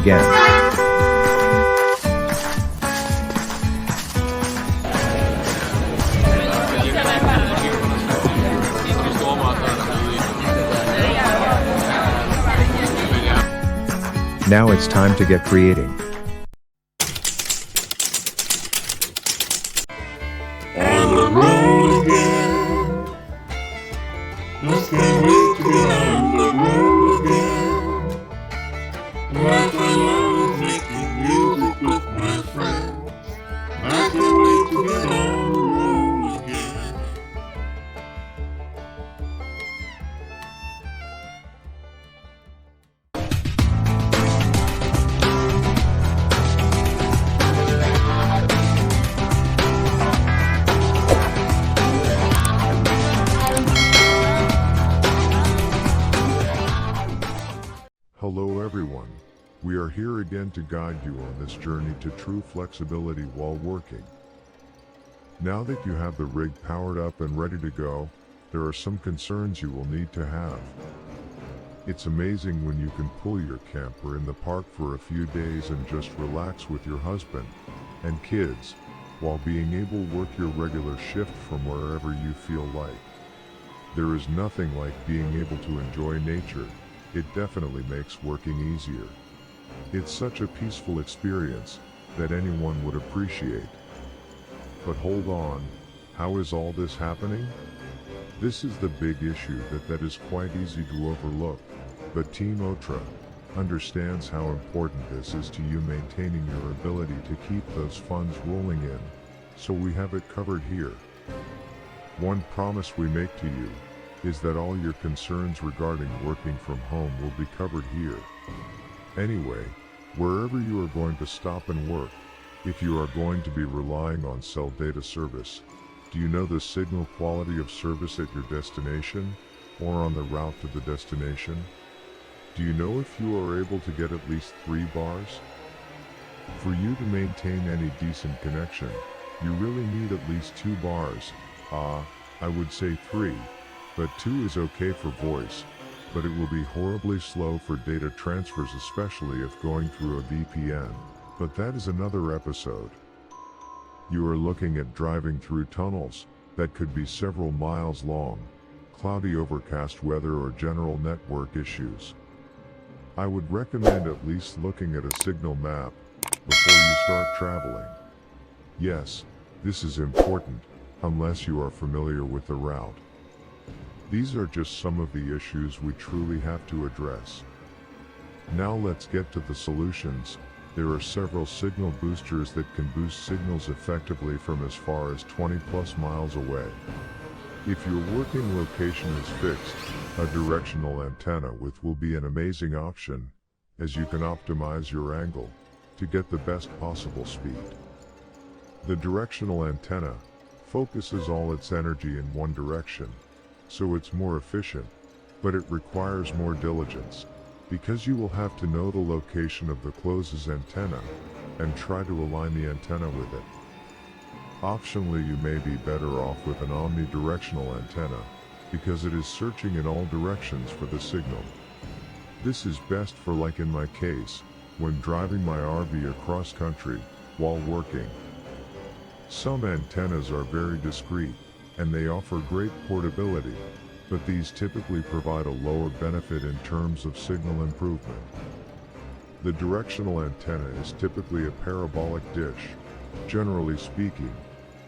again. Now it's time to get creating. On the road again. Just can't wait to get on the road again. Like I love making music with my friends. I can't wait to get on the road again. Hello everyone. We are here again to guide you on this journey to true flexibility while working. Now that you have the rig powered up and ready to go, there are some concerns you will need to have. It's amazing when you can pull your camper in the park for a few days and just relax with your husband and kids, while being able to work your regular shift from wherever you feel like. There is nothing like being able to enjoy nature. It definitely makes working easier. It's such a peaceful experience that anyone would appreciate. But hold on, how is all this happening? This is the big issue that is quite easy to overlook, but Team Otra understands how important this is to you maintaining your ability to keep those funds rolling in, so we have it covered here. One promise we make to you is that all your concerns regarding working from home will be covered here. Anyway, wherever you are going to stop and work, if you are going to be relying on cell data service, do you know the signal quality of service at your destination, or on the route to the destination? Do you know if you are able to get at least 3 bars? For you to maintain any decent connection, you really need at least 2 bars. I would say 3. But 2 is okay for voice, but it will be horribly slow for data transfers, especially if going through a VPN. But that is another episode. You are looking at driving through tunnels that could be several miles long, cloudy overcast weather or general network issues. I would recommend at least looking at a signal map before you start traveling. Yes, this is important, unless you are familiar with the route. These are just some of the issues we truly have to address. Now let's get to the solutions. There are several signal boosters that can boost signals effectively from as far as 20 plus miles away. If your working location is fixed, a directional antenna will be an amazing option, as you can optimize your angle to get the best possible speed. The directional antenna focuses all its energy in one direction, so it's more efficient, but it requires more diligence, because you will have to know the location of the closest antenna, and try to align the antenna with it. Optionally, you may be better off with an omnidirectional antenna, because it is searching in all directions for the signal. This is best for, like in my case, when driving my RV across country, while working. Some antennas are very discreet, and they offer great portability, but these typically provide a lower benefit in terms of signal improvement. The directional antenna is typically a parabolic dish. Generally speaking,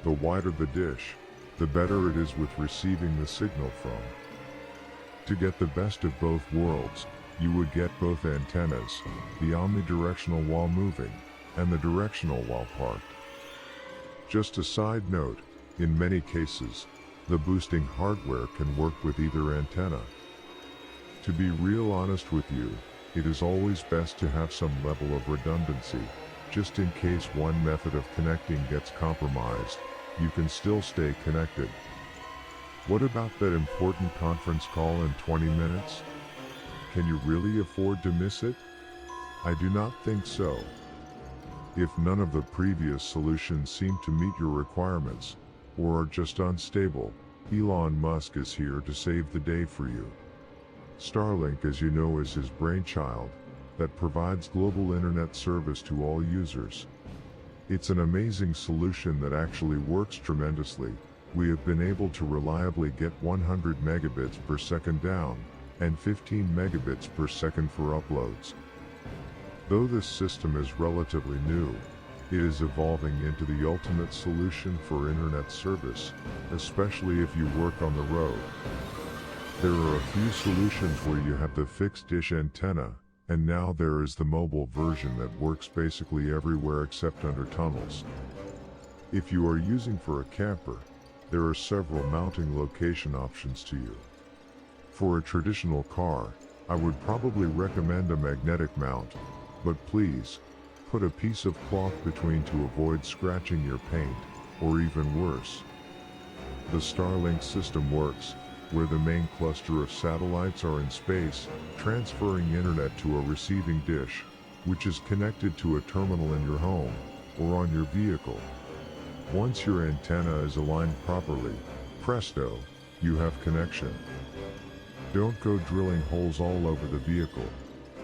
the wider the dish, the better it is with receiving the signal from. To get the best of both worlds, you would get both antennas, the omnidirectional while moving, and the directional while parked. Just a side note, in many cases, the boosting hardware can work with either antenna. To be real honest with you, it is always best to have some level of redundancy, just in case one method of connecting gets compromised, you can still stay connected. What about that important conference call in 20 minutes? Can you really afford to miss it? I do not think so. If none of the previous solutions seem to meet your requirements, or are just unstable, Elon Musk is here to save the day for you. Starlink, as you know, is his brainchild, that provides global internet service to all users. It's an amazing solution that actually works tremendously. We have been able to reliably get 100 megabits per second down and 15 megabits per second for uploads. Though this system is relatively new, it is evolving into the ultimate solution for internet service, especially if you work on the road. There are a few solutions where you have the fixed dish antenna, and now there is the mobile version that works basically everywhere except under tunnels. If you are using for a camper, there are several mounting location options to you. For a traditional car, I would probably recommend a magnetic mount, but please, put a piece of cloth between to avoid scratching your paint, or even worse. The Starlink system works, where the main cluster of satellites are in space, transferring internet to a receiving dish, which is connected to a terminal in your home, or on your vehicle. Once your antenna is aligned properly, presto, you have connection. Don't go drilling holes all over the vehicle,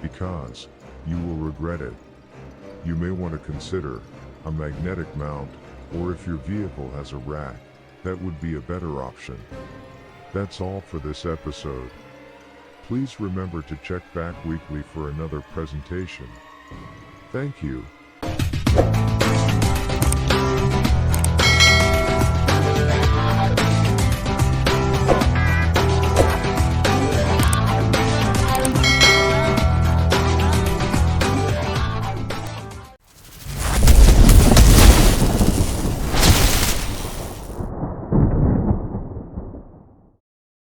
because you will regret it. You may want to consider a magnetic mount, or if your vehicle has a rack, that would be a better option. That's all for this episode. Please remember to check back weekly for another presentation. Thank you.